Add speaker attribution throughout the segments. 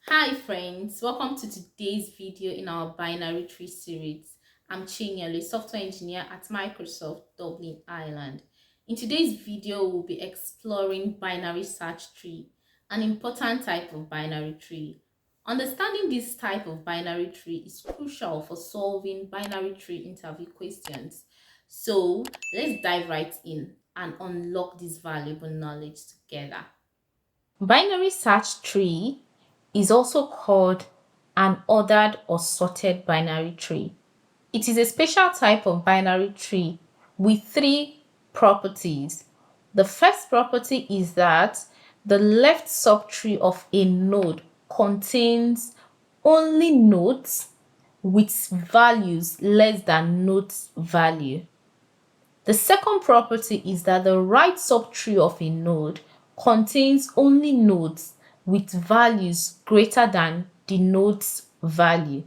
Speaker 1: Hi friends, welcome to today's video in our binary tree series. I'm Chinyere, software engineer at Microsoft Dublin, Ireland. In today's video, we'll be exploring binary search tree, an important type of binary tree. Understanding this type of binary tree is crucial for solving binary tree interview questions. So let's dive right in and unlock this valuable knowledge together. Binary search tree is also called an ordered or sorted binary tree. It is a special type of binary tree with three properties. The first property is that the left subtree of a node contains only nodes with values less than nodes value. The second property is that the right subtree of a node contains only nodes with values greater than the node's value.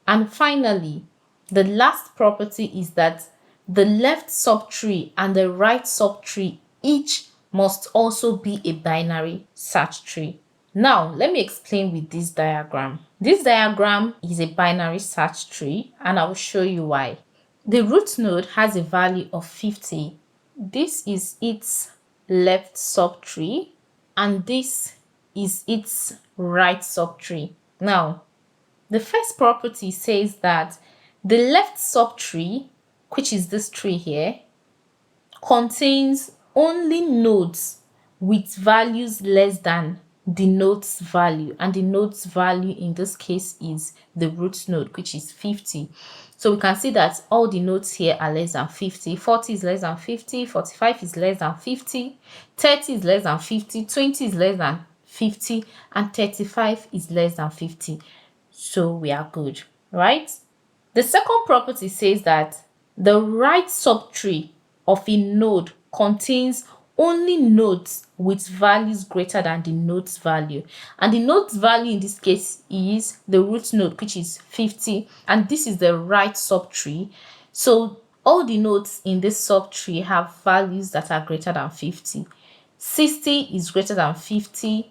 Speaker 1: And finally, the last property is that the left subtree and the right subtree each must also be a binary search tree. Now, let me explain with this diagram. This diagram is a binary search tree, and I will show you why. The root node has a value of 50. This is its left subtree, and this is its right subtree. Now, the first property says that the left subtree, which is this tree here, contains only nodes with values less than the node's value, and the node's value in this case is the root node, which is 50. So we can see that all the nodes here are less than 50. 40 is less than 50, 45 is less than 50, 30 is less than 50, 20 is less than 50, and 35 is less than 50. So we are good, right? The second property says that the right subtree of a node contains only nodes with values greater than the node's value. And the node's value in this case is the root node, which is 50. And this is the right subtree. So all the nodes in this subtree have values that are greater than 50. 60 is greater than 50.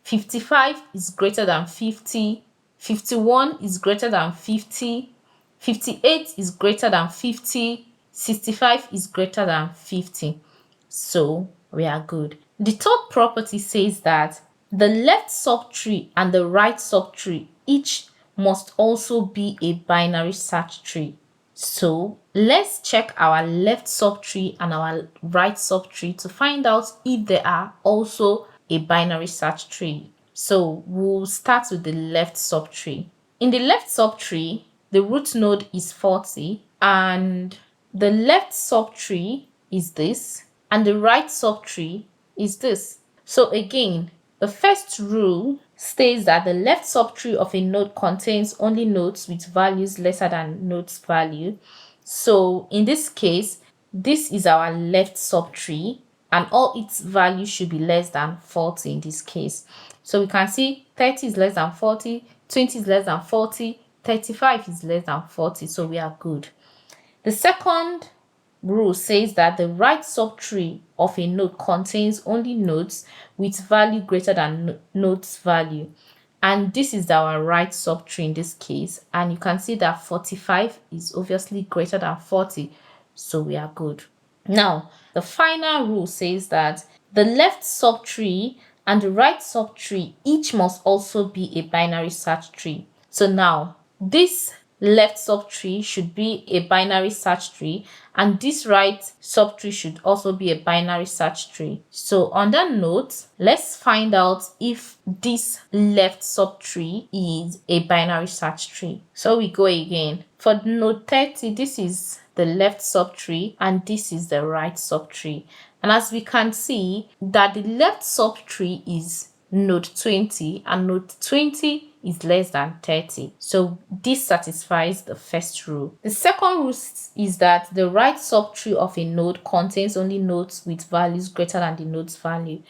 Speaker 1: 55 is greater than 50. 51 is greater than 50. 58 is greater than 50. 65 is greater than 50. So we are good. The third property says that the left subtree and the right subtree each must also be a binary search tree. So let's check our left subtree and our right subtree to find out if they are also a binary search tree. So we'll start with the left subtree. In the left subtree, the root node is 40 and the left subtree is this and the right subtree is this. So again, the first rule states that the left subtree of a node contains only nodes with values lesser than node's value. So in this case, this is our left subtree and all its values should be less than 40 in this case. So we can see 30 is less than 40, 20 is less than 40, 35 is less than 40. So we are good. The second rule says that the right subtree of a node contains only nodes with value greater than node's value. And this is our right subtree in this case. And you can see that 45 is obviously greater than 40. So we are good. Now, the final rule says that the left subtree and the right subtree each must also be a binary search tree. So now, this left subtree should be a binary search tree and this right subtree should also be a binary search tree. So on that note, let's find out if this left subtree is a binary search tree. So we go again. For node 30, this is the left subtree and this is the right subtree. And as we can see that the left subtree is node 20 and node 20 is less than 30. So this satisfies the first rule. The second rule is that the right subtree of a node contains only nodes with values greater than the node's value.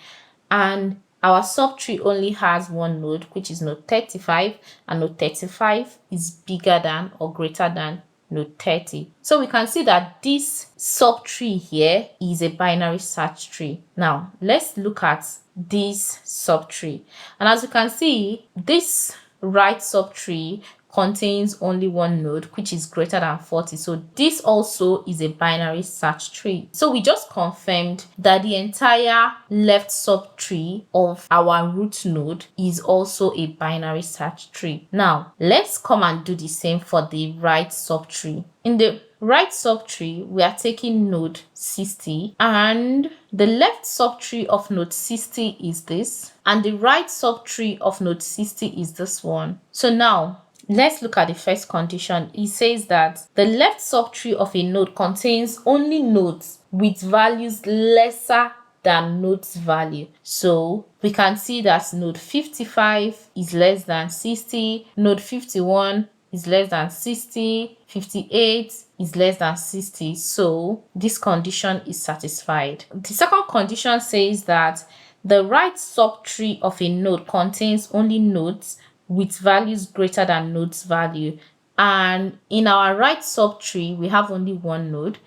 Speaker 1: And our subtree only has one node, which is node 35, and node 35 is bigger than or greater than node 30. So we can see that this subtree here is a binary search tree. Now let's look at this subtree, and as you can see, this right subtree contains only one node, which is greater than 40. So this also is a binary search tree. So we just confirmed that the entire left subtree of our root node is also a binary search tree. Now let's come and do the same for the right subtree. In the right subtree, we are taking node 60, and the left subtree of node 60 is this, and the right subtree of node 60 is this one. So now let's look at the first condition. It says that the left subtree of a node contains only nodes with values lesser than node's value. So we can see that node 55 is less than 60, node 51 is less than 60, 58 is less than 60. So this condition is satisfied. The second condition says that the right subtree of a node contains only nodes with values greater than node's value. And in our right subtree, we have only one node,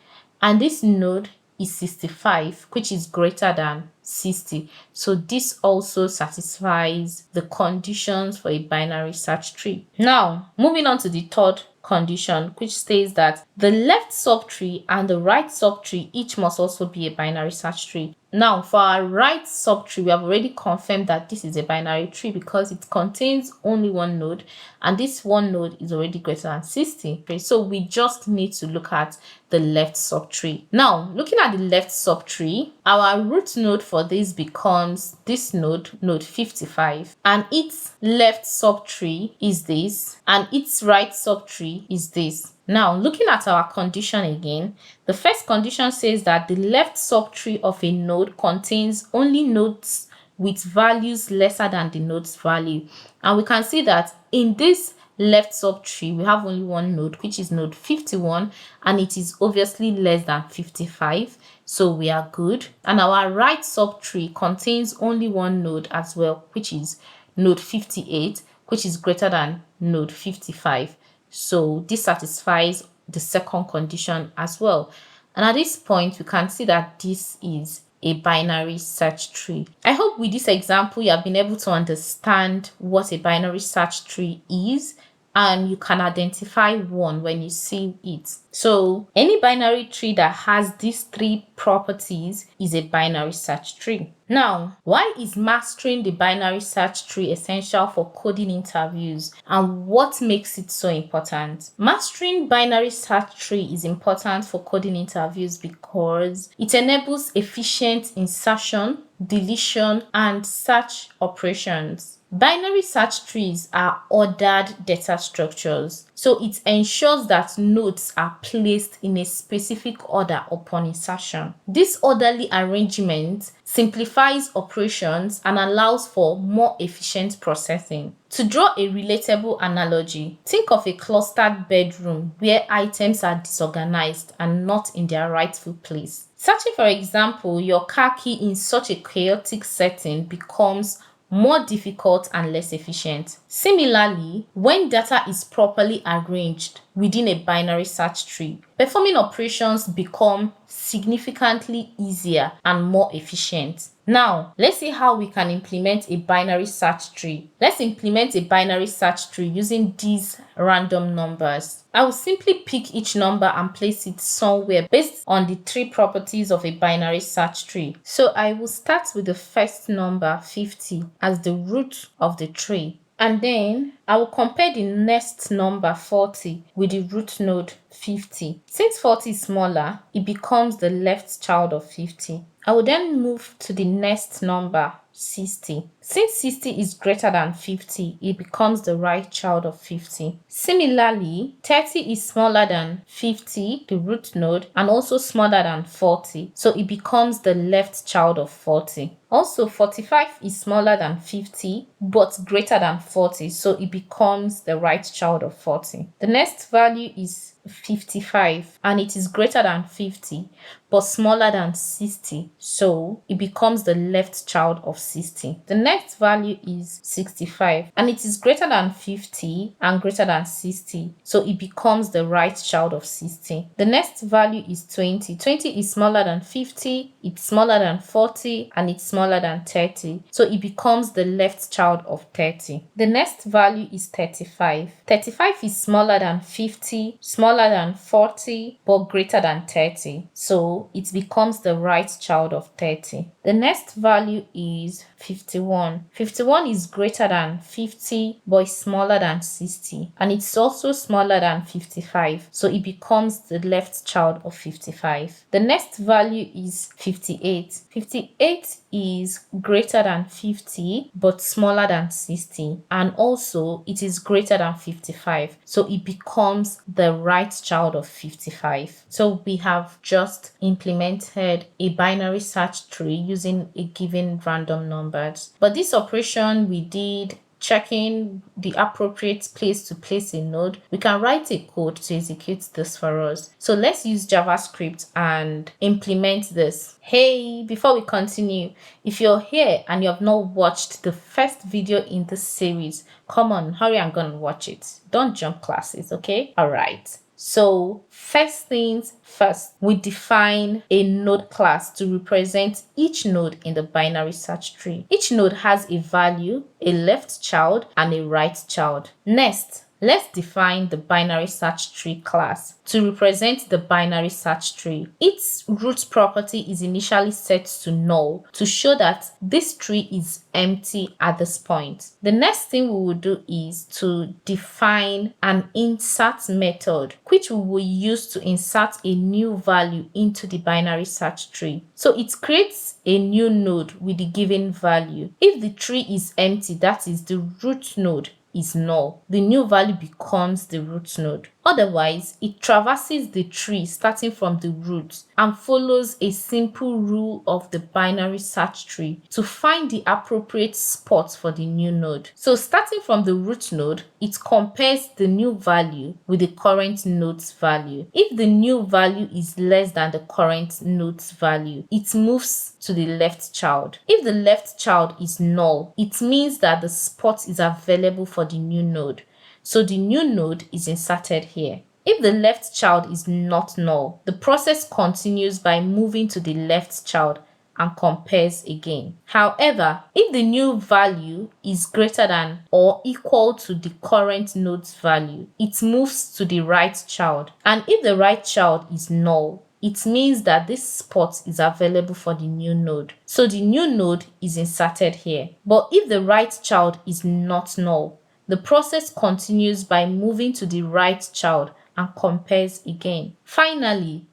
Speaker 1: and this node is 65, which is greater than 60. So this also satisfies the conditions for a binary search tree. Now, moving on to the third condition, which states that the left subtree and the right subtree each must also be a binary search tree. Now, for our right subtree, we have already confirmed that this is a binary tree because it contains only one node, and this one node is already greater than 60. Okay, so we just need to look at the left subtree. Now, looking at the left subtree, our root node for this becomes this node, node 55, and its left subtree is this, and its right subtree is this. Now, looking at our condition again, the first condition says that the left subtree of a node contains only nodes with values lesser than the node's value. And we can see that in this left subtree, we have only one node, which is node 51, and it is obviously less than 55. So we are good. And our right subtree contains only one node as well, which is node 58, which is greater than node 55. So this satisfies the second condition as well. And at this point, we can see that this is a binary search tree. I hope with this example, you have been able to understand what a binary search tree is, and you can identify one when you see it. So any binary tree that has these three properties is a binary search tree. Now, why is mastering the binary search tree essential for coding interviews, and what makes it so important? Mastering binary search tree is important for coding interviews because it enables efficient insertion, deletion, and search operations. Binary search trees are ordered data structures, so it ensures that nodes are placed in a specific order upon insertion. This orderly arrangement simplifies operations and allows for more efficient processing. To draw a relatable analogy, think of a clustered bedroom where items are disorganized and not in their rightful place. Searching for example, your car key in such a chaotic setting becomes more difficult and less efficient. Similarly, when data is properly arranged within a binary search tree, performing operations become significantly easier and more efficient. Now, let's see how we can implement a binary search tree. Let's implement a binary search tree using these random numbers. I will simply pick each number and place it somewhere based on the three properties of a binary search tree. So I will start with the first number, 50, as the root of the tree. And then I will compare the next number, 40, with the root node 50. Since 40 is smaller, it becomes the left child of 50. I will then move to the next number, 60. Since 60 is greater than 50, it becomes the right child of 50. Similarly, 30 is smaller than 50, the root node, and also smaller than 40, so it becomes the left child of 40. Also, 45 is smaller than 50, but greater than 40, so it becomes the right child of 40. The next value is 55, and it is greater than 50, but smaller than 60, so it becomes the left child of 60. The next next value is 65 and it is greater than 50 and greater than 60. So it becomes the right child of 60. The next value is 20. 20 is smaller than 50, it's smaller than 40, and it's smaller than 30. So it becomes the left child of 30. The next value is 35. 35 is smaller than 50, smaller than 40, but greater than 30. So it becomes the right child of 30. The next value is 51. 51 is greater than 50, but is smaller than 60. And it's also smaller than 55. So it becomes the left child of 55. The next value is 58. 58 is greater than 50, but smaller than 60. And also it is greater than 55. So it becomes the right child of 55. So we have just implemented a binary search tree using a given random numbers. But this operation we did checking the appropriate place to place a node, we can write a code to execute this for us. So let's use JavaScript and implement this. Hey, before we continue, if you're here and you have not watched the first video in this series, come on, hurry and go and watch it. Don't jump classes, okay? All right. So first things first, we define a node class to represent each node in the binary search tree. Each node has a value, a left child, and a right child. Next, let's define the binary search tree class to represent the binary search tree. Its root property is initially set to null to show that this tree is empty at this point. The next thing we will do is to define an insert method, which we will use to insert a new value into the binary search tree. So it creates a new node with the given value. If the tree is empty, that is the root node is null, the new value becomes the root node. Otherwise, it traverses the tree starting from the root and follows a simple rule of the binary search tree to find the appropriate spot for the new node. So starting from the root node, it compares the new value with the current node's value. If the new value is less than the current node's value, it moves to the left child. If the left child is null, it means that the spot is available for the new node. So the new node is inserted here. If the left child is not null, the process continues by moving to the left child and compares again. However, if the new value is greater than or equal to the current node's value, it moves to the right child. And if the right child is null, it means that this spot is available for the new node. So the new node is inserted here. But if the right child is not null, the process continues by moving to the right child and compares again. Finally,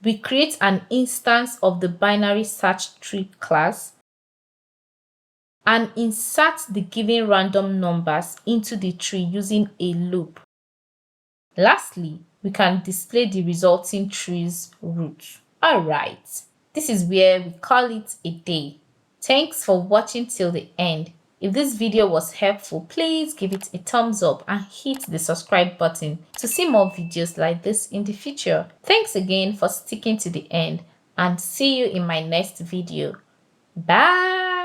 Speaker 1: we create an instance of the binary search tree class and insert the given random numbers into the tree using a loop. Lastly, we can display the resulting tree's root. Alright, this is where we call it a day. Thanks for watching till the end. If this video was helpful, please give it a thumbs up and hit the subscribe button to see more videos like this in the future. Thanks again for sticking to the end and see you in my next video. Bye!